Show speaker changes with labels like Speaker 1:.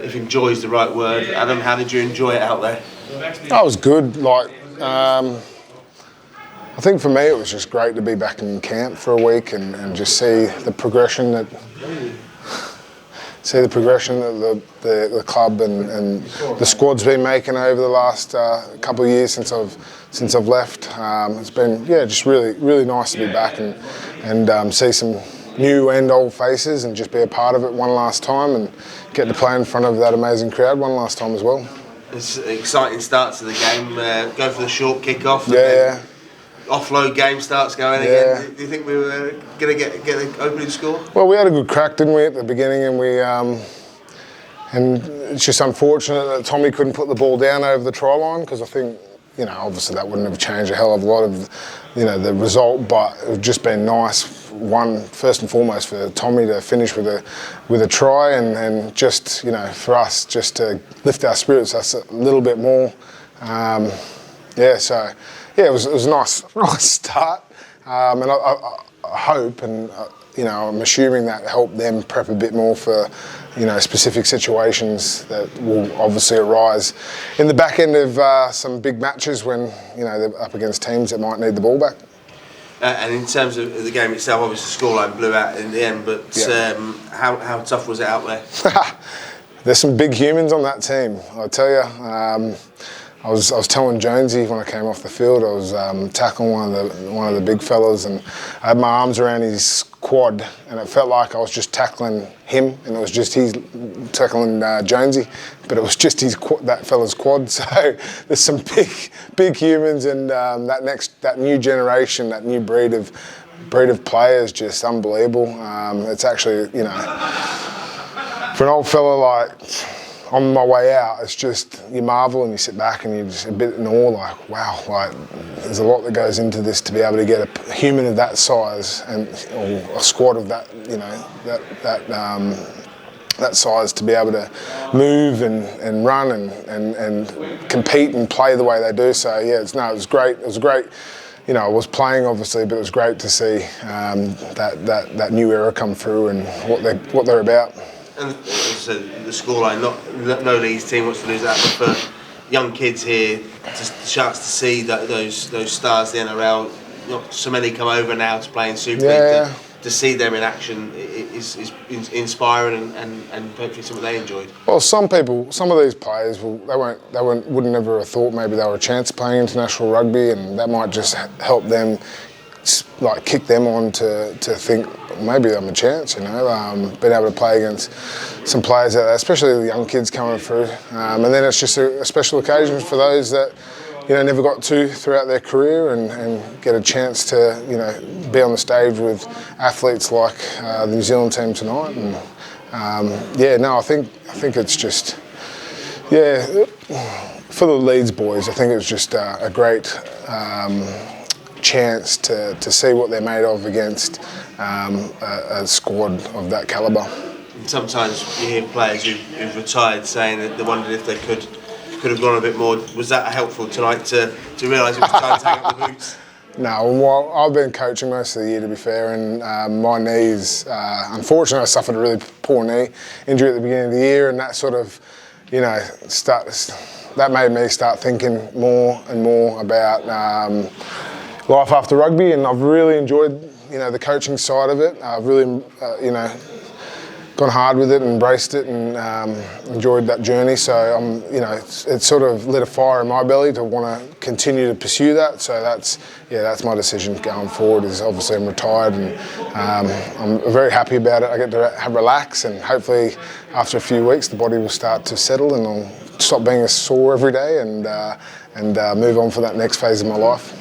Speaker 1: If enjoy is the right word, Adam, how did you enjoy it out there?
Speaker 2: That was good. I think for me it was just great to be back in camp for a week and just see the progression that the club and the squad's been making over the last couple of years since I've left. It's been just really nice to be back and see some new and old faces and just be a part of it one last time and get to play in front of that amazing crowd one last time as well.
Speaker 1: It's an exciting start to the game. Go for the short kick-off.
Speaker 2: Yeah.
Speaker 1: Offload game starts going again. Do you think we were going to get the opening score?
Speaker 2: Well, we had a good crack, didn't we, at the beginning, and it's just unfortunate that Tommy couldn't put the ball down over the try line, because I think, obviously that wouldn't have changed a hell of a lot of, the result, but it would just been nice, first and foremost, for Tommy to finish with a try and just, for us, just to lift our spirits that's a little bit more. It was a nice start, and I hope, and I'm assuming that helped them prep a bit more for, specific situations that will obviously arise in the back end of some big matches when they're up against teams that might need the ball back.
Speaker 1: And in terms of the game itself, obviously the scoreline blew out in the end, but how tough was it out there?
Speaker 2: There's some big humans on that team, I tell you. I was telling Jonesy when I came off the field, I was tackling one of the big fellas, and I had my arms around his quad, and it felt like I was just tackling him, and it was just he's tackling Jonesy, but it was just that fella's quad. So there's some big humans, and that new generation, that new breed of players, just unbelievable. It's actually, for an old fella like. On my way out, it's just, you marvel and you sit back and you're just a bit in awe, like, wow, there's a lot that goes into this to be able to get a human of that size or a squad of that, that size to be able to move and run and compete and play the way they do. So yeah, it was great. It was great. I was playing obviously, but it was great to see that new era come through and what they're about.
Speaker 1: And so the scoreline, no Leeds team wants to lose that, but for young kids here, just the chance to see those stars, the NRL, not so many come over now to play in Super League. To see them in action is inspiring and hopefully something they enjoyed.
Speaker 2: Well, some of these players, wouldn't ever have thought maybe they were a chance of playing international rugby, and that might just help them, like kick them on to think maybe I'm a chance, being able to play against some players out there, especially the young kids coming through. And then it's just a special occasion for those that, never got to throughout their career and get a chance to, be on the stage with athletes like the New Zealand team tonight. And I think it's just, for the Leeds boys, I think it's just a great chance to see what they're made of against a squad of that calibre.
Speaker 1: Sometimes you hear players who've retired saying that they wondered if they could have gone a bit more. Was that helpful tonight to realise it was time to hang up the boots?
Speaker 2: No, well, I've been coaching most of the year, to be fair, and my knees, unfortunately I suffered a really poor knee injury at the beginning of the year, and that sort of, that made me start thinking more and more about life after rugby, and I've really enjoyed, the coaching side of it. I've really, gone hard with it and embraced it and enjoyed that journey. So it's sort of lit a fire in my belly to want to continue to pursue that. So that's my decision going forward. Is obviously I'm retired and I'm very happy about it. I get to relax, and hopefully after a few weeks the body will start to settle and I'll stop being sore every day and move on for that next phase of my life.